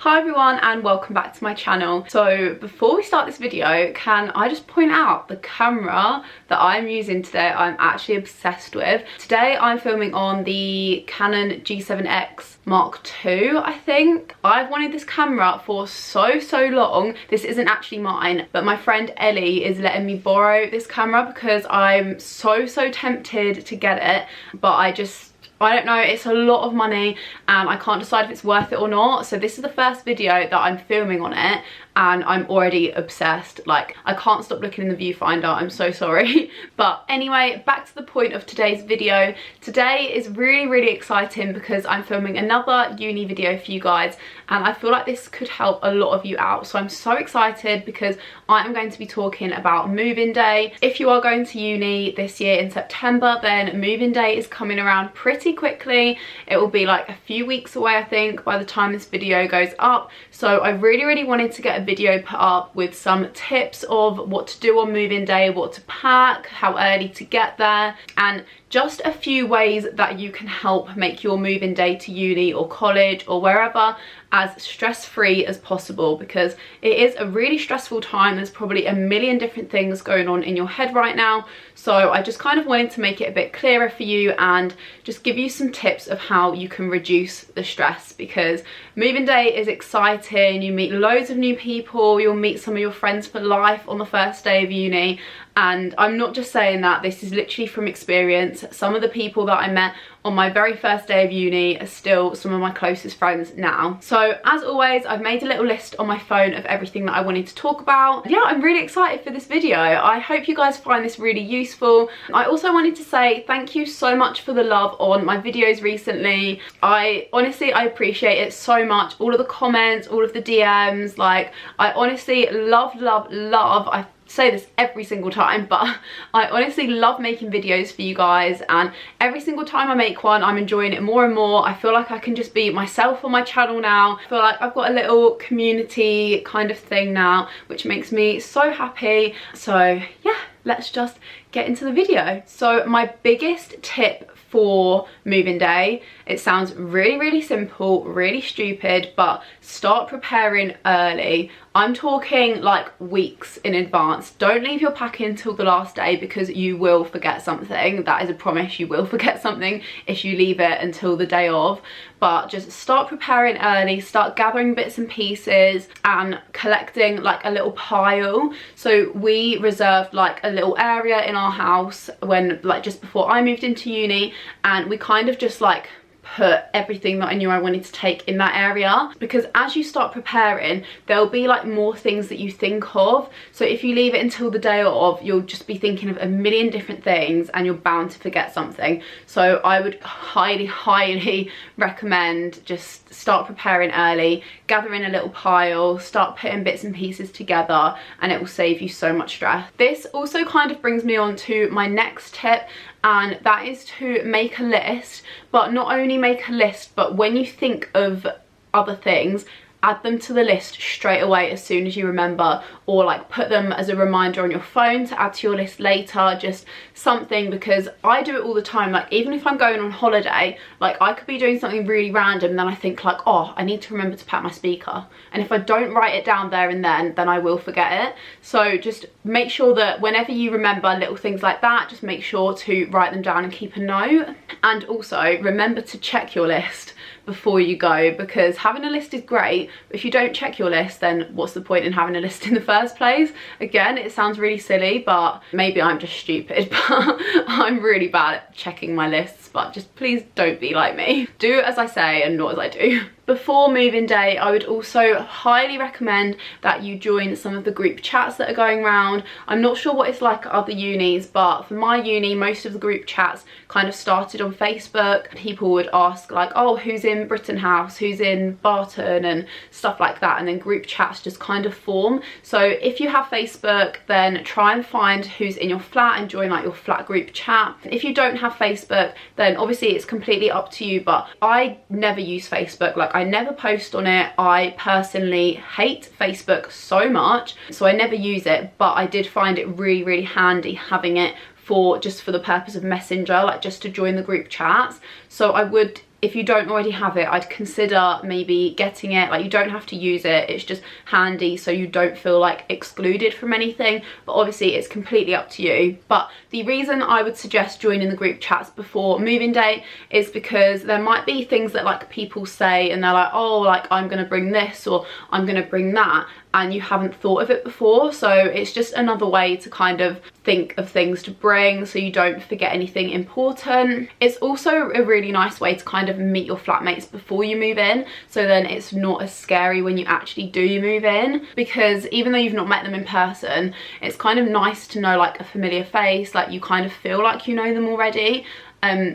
Hi everyone and welcome back to my channel. So before we start this video, can I just point out the camera that I'm using today I'm actually obsessed with. Today I'm filming on the Canon G7X Mark II, I think. I've wanted this camera for so long. This isn't actually mine, but my friend Ellie is letting me borrow this camera because I'm so tempted to get it, but I don't know, it's a lot of money and I can't decide if it's worth it or not. So this is the first video that I'm filming on it and I'm already obsessed. Like, I can't stop looking in the viewfinder, I'm so sorry. But anyway, back to the point of today's video. Today is really exciting because I'm filming another uni video for you guys and I feel like this could help a lot of you out. So I'm so excited because I am going to be talking about move-in day. If you are going to uni this year in September, then move-in day is coming around pretty quickly. It will be like a few weeks away, I think, by the time this video goes up. So I really wanted to get a video put up with some tips of what to do on move-in day, what to pack, how early to get there, and just a few ways that you can help make your move-in day to uni or college or wherever as stress-free as possible, because it is a really stressful time. There's probably a million different things going on in your head right now. So I just kind of wanted to make it a bit clearer for you and just give you some tips of how you can reduce the stress, because move-in day is exciting. You meet loads of new people, you'll meet some of your friends for life on the first day of uni. And I'm not just saying that, this is literally from experience. Some of the people that I met on my very first day of uni are still some of my closest friends now. So as always, I've made a little list on my phone of everything that I wanted to talk about. Yeah, I'm really excited for this video. I hope you guys find this really useful. I also wanted to say thank you so much for the love on my videos recently. I appreciate it so much. All of the comments, all of the DMs, like, I honestly love. I say this every single time, but I honestly love making videos for you guys, and every single time I make one I'm enjoying it more and more. I feel like I can just be myself on my channel now. I feel like I've got a little community kind of thing now, which makes me so happy. So yeah, let's just get into the video. So my biggest tip for move-in day, it sounds really simple, really stupid, but start preparing early. I'm talking like weeks in advance. Don't leave your packing until the last day, because you will forget something. That is a promise, you will forget something if you leave it until the day of. But just start preparing early, start gathering bits and pieces and collecting like a little pile. So we reserved like a little area in our house when, like, just before I moved into uni, and we kind of just like put everything that I knew I wanted to take in that area, because as you start preparing there'll be like more things that you think of. So if you leave it until the day of, you'll just be thinking of a million different things and you're bound to forget something. So I would highly recommend just start preparing early, gather in a little pile, start putting bits and pieces together, and it will save you so much stress. This also kind of brings me on to my next tip, and that is to make a list. But not only make a list, but when you think of other things, add them to the list straight away as soon as you remember, or like put them as a reminder on your phone to add to your list later. Just something, because I do it all the time. Like, even if I'm going on holiday, like I could be doing something really random and then I think like, oh, I need to remember to pack my speaker, and if I don't write it down there and then I will forget it. So just make sure that whenever you remember little things like that, just make sure to write them down and keep a note. And also remember to check your list before you go, because having a list is great, but if you don't check your list, then what's the point in having a list in the first place? Again, it sounds really silly, but maybe I'm just stupid, but I'm really bad at checking my lists. But just please don't be like me. Do as I say and not as I do. Before move-in day, I would also highly recommend that you join some of the group chats that are going around. I'm not sure what it's like at other unis, but for my uni, most of the group chats kind of started on Facebook. People would ask like, oh, who's in Britton House, who's in Barton, and stuff like that, and then group chats just kind of form. So if you have Facebook, then try and find who's in your flat and join like your flat group chat. If you don't have Facebook, then obviously it's completely up to you, but I never use Facebook. Like, I never post on it. I personally hate Facebook so much, so I never use it, but I did find it really handy having it for just for the purpose of Messenger, like just to join the group chats. So I would, if you don't already have it, I'd consider maybe getting it. Like, you don't have to use it, it's just handy so you don't feel like excluded from anything, but obviously it's completely up to you. But the reason I would suggest joining the group chats before moving day is because there might be things that like people say and they're like, oh, like I'm gonna bring this or I'm gonna bring that, and you haven't thought of it before. So it's just another way to kind of think of things to bring so you don't forget anything important. It's also a really nice way to kind of meet your flatmates before you move in, so then it's not as scary when you actually do move in, because even though you've not met them in person, it's kind of nice to know like a familiar face, like you kind of feel like you know them already.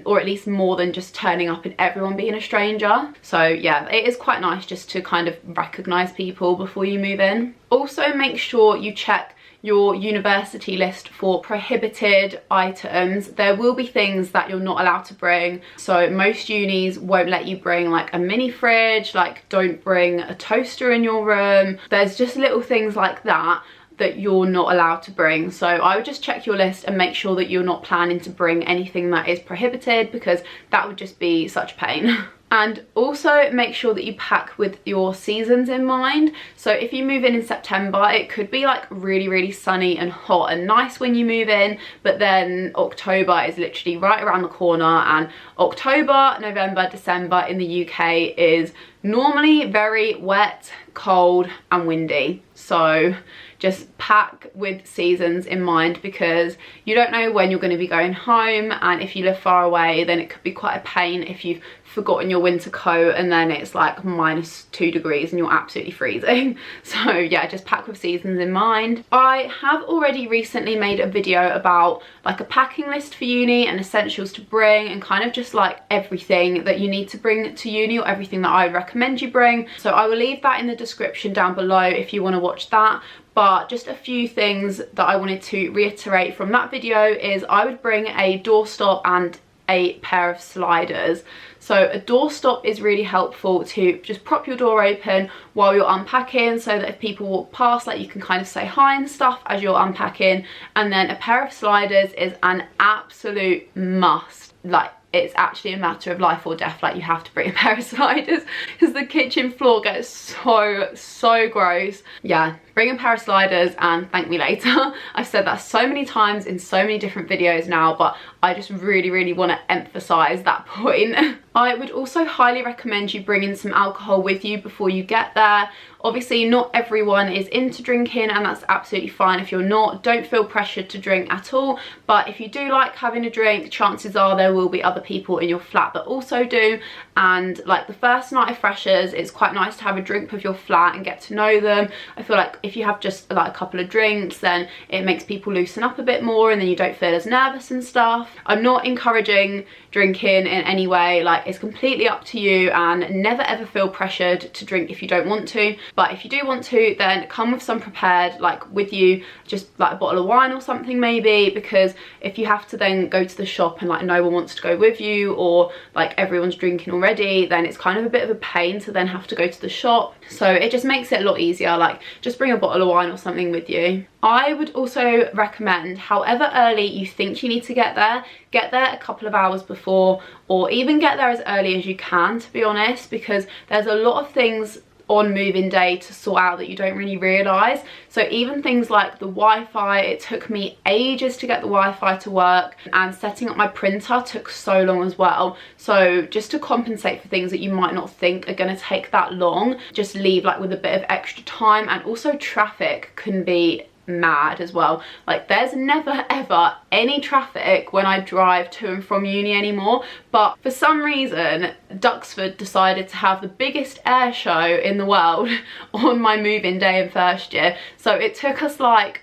Or at least more than just turning up and everyone being a stranger. So yeah, it is quite nice just to kind of recognise people before you move in. Also, make sure you check your university list for prohibited items. There will be things that you're not allowed to bring. So most unis won't let you bring like a mini fridge, like don't bring a toaster in your room. There's just little things like that that you're not allowed to bring. So I would just check your list and make sure that you're not planning to bring anything that is prohibited, because that would just be such a pain. And also make sure that you pack with your seasons in mind. So if you move in September, it could be like really sunny and hot and nice when you move in, but then October is literally right around the corner, and October, November, December in the UK is normally very wet, cold and windy. So just pack with seasons in mind, because you don't know when you're going to be going home, and if you live far away then it could be quite a pain if you've forgotten your winter coat and then it's like -2 degrees and you're absolutely freezing. So yeah, just pack with seasons in mind. I have already recently made a video about like a packing list for uni and essentials to bring, and kind of just like everything that you need to bring to uni, or everything that I would recommend you bring. So I will leave that in the description down below if you want to watch that. But just a few things that I wanted to reiterate from that video is I would bring a doorstop and a pair of sliders. So a doorstop is really helpful to just prop your door open while you're unpacking, so that if people walk past, like you can kind of say hi and stuff as you're unpacking. And then a pair of sliders is an absolute must. Like, it's actually a matter of life or death. Like, you have to bring a pair of sliders because the kitchen floor gets so gross. Yeah, bring a pair of sliders and thank me later. I've said that so many times in so many different videos now, but I just really want to emphasize that point. I would also highly recommend you bringing some alcohol with you before you get there. Obviously not everyone is into drinking, and that's absolutely fine. If you're not, don't feel pressured to drink at all, but if you do like having a drink, chances are there will be other people in your flat that also do. And like the first night of freshers, it's quite nice to have a drink with your flat and get to know them. I feel like if you have just like a couple of drinks, then it makes people loosen up a bit more, and then you don't feel as nervous and stuff. I'm not encouraging drinking in any way. Like, it's completely up to you, and never ever feel pressured to drink if you don't want to. But if you do want to, then come with some prepared, like with you, just like a bottle of wine or something maybe, because if you have to then go to the shop and like no one wants to go with you, or like everyone's drinking already, then it's kind of a bit of a pain to then have to go to the shop. So it just makes it a lot easier. Like, just bring a bottle of wine or something with you. I would also recommend, however early you think you need to get there a couple of hours before, or even get there as early as you can, to be honest, because there's a lot of things on move-in day to sort out that you don't really realise. So even things like the Wi-Fi, it took me ages to get the Wi-Fi to work, and setting up my printer took so long as well. So just to compensate for things that you might not think are going to take that long, just leave like with a bit of extra time. And also traffic can be mad as well. Like, there's never ever any traffic when I drive to and from uni anymore, but for some reason Duxford decided to have the biggest air show in the world on my move-in day in first year. So it took us like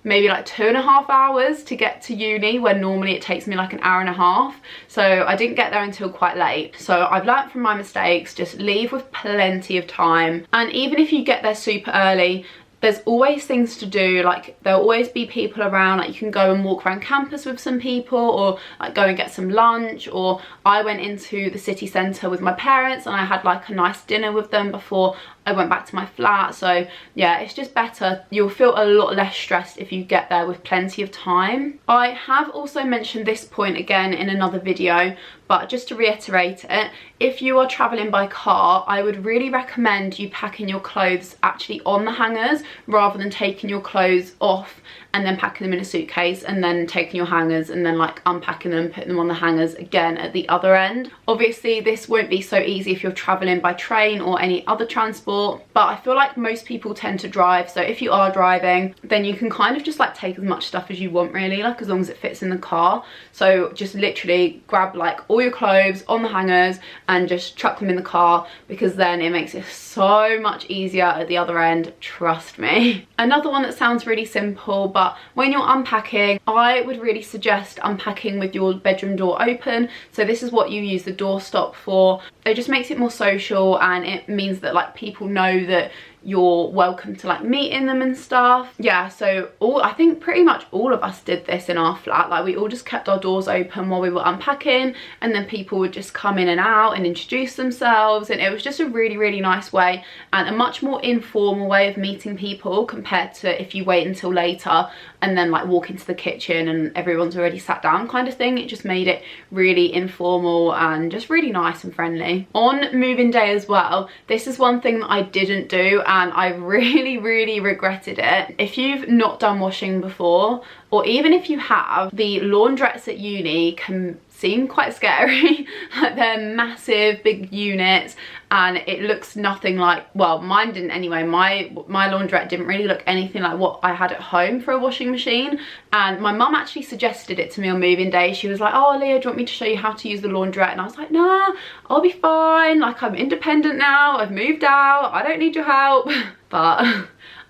maybe like 2.5 hours to get to uni, when normally it takes me like an hour and a half. So I didn't get there until quite late. So I've learnt from my mistakes. Just leave with plenty of time, and even if you get there super early, there's always things to do. Like, there'll always be people around. Like, you can go and walk around campus with some people, or like go and get some lunch. Or I went into the city centre with my parents and I had like a nice dinner with them before I went back to my flat. So yeah, it's just better. You'll feel a lot less stressed if you get there with plenty of time. I have also mentioned this point again in another video, but just to reiterate it, if you are traveling by car, I would really recommend you packing your clothes actually on the hangers rather than taking your clothes off and then packing them in a suitcase and then taking your hangers and then like unpacking them, putting them on the hangers again at the other end. Obviously this won't be so easy if you're traveling by train or any other transport, but I feel like most people tend to drive, so if you are driving then you can kind of just like take as much stuff as you want really, like as long as it fits in the car. So just literally grab like all your clothes on the hangers and just chuck them in the car, because then it makes it so much easier at the other end, trust me. Another one that sounds really simple, but when you're unpacking, I would really suggest unpacking with your bedroom door open. So this is what you use the door stop for. It just makes it more social, and it means that like people know that you're welcome to like meet in them and stuff. Yeah, so I think pretty much all of us did this in our flat. Like we all just kept our doors open while we were unpacking, and then people would just come in and out and introduce themselves, and it was just a really, really nice way and a much more informal way of meeting people compared to if you wait until later and then like walk into the kitchen and everyone's already sat down kind of thing. It just made it really informal and just really nice and friendly. On moving day as well, this is one thing that I didn't do and I really, really regretted it. If you've not done washing before, or even if you have, the laundrettes at uni can seem quite scary. Like they're massive, big units, and it looks nothing like, well, mine didn't anyway. My laundrette didn't really look anything like what I had at home for a washing machine. And my mum actually suggested it to me on moving day. She was like, oh Leah, do you want me to show you how to use the laundrette? And I was like, nah, I'll be fine. Like I'm independent now, I've moved out, I don't need your help. But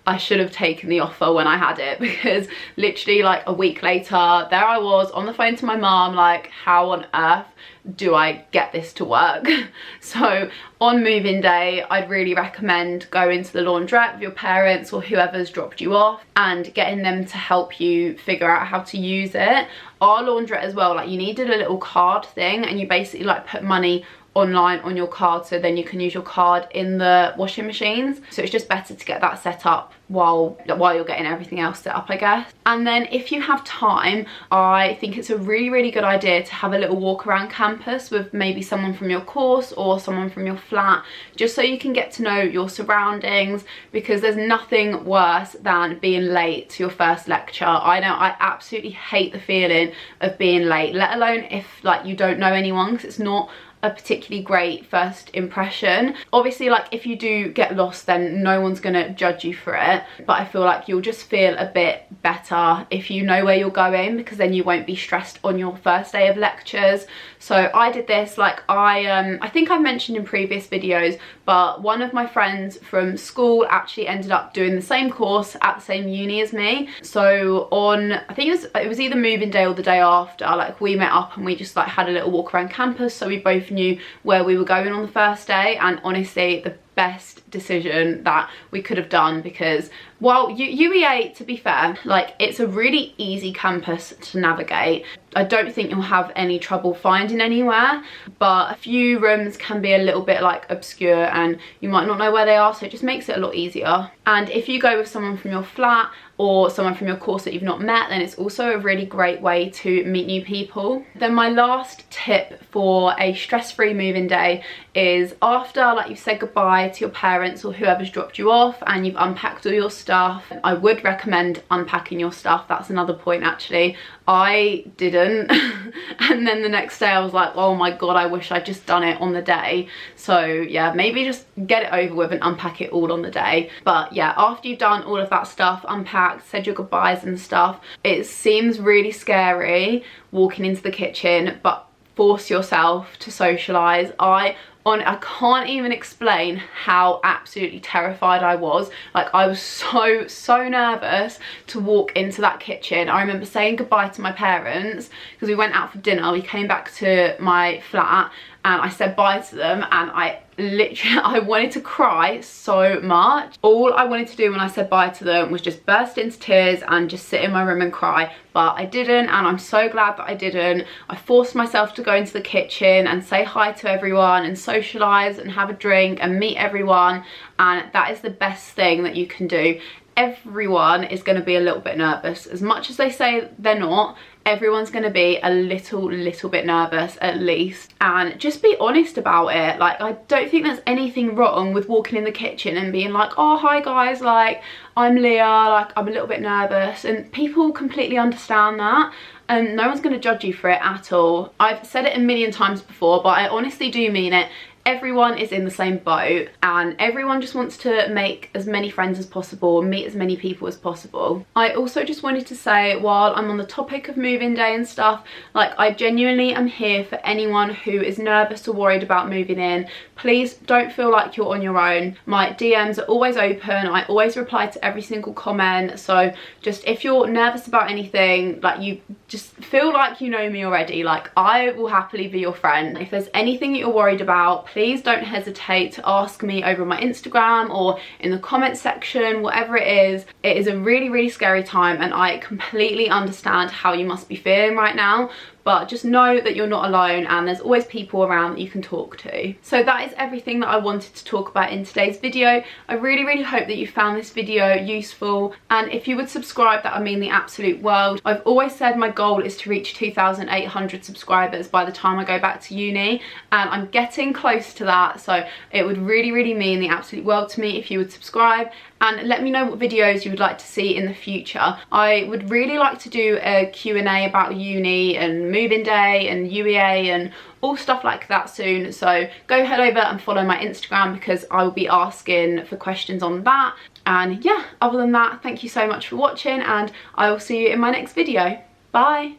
I should have taken the offer when I had it, because literally like a week later, there I was on the phone to my mom, like how on earth do I get this to work? So on moving day, I'd really recommend going to the laundrette with your parents or whoever's dropped you off and getting them to help you figure out how to use it. Our laundrette as well, like you needed a little card thing, and you basically like put money online on your card, so then you can use your card in the washing machines. So it's just better to get that set up while you're getting everything else set up, I guess. And then if you have time, I think it's a really, really good idea to have a little walk around campus with maybe someone from your course or someone from your flat, just so you can get to know your surroundings, because there's nothing worse than being late to your first lecture. I know I absolutely hate the feeling of being late, let alone if like you don't know anyone, because it's not a particularly great first impression. Obviously, like if you do get lost, then no one's gonna judge you for it, but I feel like you'll just feel a bit better if you know where you're going, because then you won't be stressed on your first day of lectures. So I did this, like I think I've mentioned in previous videos, but one of my friends from school actually ended up doing the same course at the same uni as me. So on, I think it was either moving day or the day after, like we met up and we just like had a little walk around campus, so we both knew where we were going on the first day. And honestly, the best decision that we could have done, because well, UEA, to be fair, like it's a really easy campus to navigate. I don't think you'll have any trouble finding anywhere, but a few rooms can be a little bit like obscure and you might not know where they are, so it just makes it a lot easier. And if you go with someone from your flat or someone from your course that you've not met, then it's also a really great way to meet new people. Then my last tip for a stress-free moving day is after like you've said goodbye to your parents or whoever's dropped you off and you've unpacked all your stuff, I would recommend unpacking your stuff. That's another point actually. I didn't and then the next day I was like, oh my god, I wish I'd just done it on the day. So yeah, maybe just get it over with and unpack it all on the day. But yeah, after you've done all of that stuff, unpacked, said your goodbyes and stuff, it seems really scary walking into the kitchen, but force yourself to socialise. I can't even explain how absolutely terrified I was. Like I was so nervous to walk into that kitchen. I remember saying goodbye to my parents because we went out for dinner. We came back to my flat and I said bye to them and I literally, I wanted to cry so much. All I wanted to do when I said bye to them was just burst into tears and just sit in my room and cry, but I didn't, and I'm so glad that I didn't. I forced myself to go into the kitchen and say hi to everyone and socialise and have a drink and meet everyone, and that is the best thing that you can do. Everyone is going to be a little bit nervous. As much as they say they're not, everyone's going to be a little bit nervous at least, and just be honest about it. Like, I don't think there's anything wrong with walking in the kitchen and being like, oh hi guys, like I'm Leah, like I'm a little bit nervous, and people completely understand that, and no one's going to judge you for it at all. I've said it a million times before, but I honestly do mean it. Everyone is in the same boat, and everyone just wants to make as many friends as possible and meet as many people as possible. I also just wanted to say, while I'm on the topic of moving day and stuff, like, I genuinely am here for anyone who is nervous or worried about moving in. Please don't feel like you're on your own. My DMs are always open. I always reply to every single comment. So just, if you're nervous about anything, like, you just feel like you know me already, like I will happily be your friend. If there's anything that you're worried about, please don't hesitate to ask me over my Instagram or in the comment section, whatever it is. It is a really scary time, and I completely understand how you must be feeling right now, but just know that you're not alone, and there's always people around that you can talk to. So that is everything that I wanted to talk about in today's video. I really hope that you found this video useful, and if you would subscribe, that would mean the absolute world. I've always said my goal is to reach 2,800 subscribers by the time I go back to uni, and I'm getting close to that, so it would really mean the absolute world to me if you would subscribe. And let me know what videos you would like to see in the future. I would really like to do a Q&A about uni and moving day and UEA and all stuff like that soon. So go head over and follow my Instagram, because I will be asking for questions on that. And yeah, other than that, thank you so much for watching, and I will see you in my next video. Bye.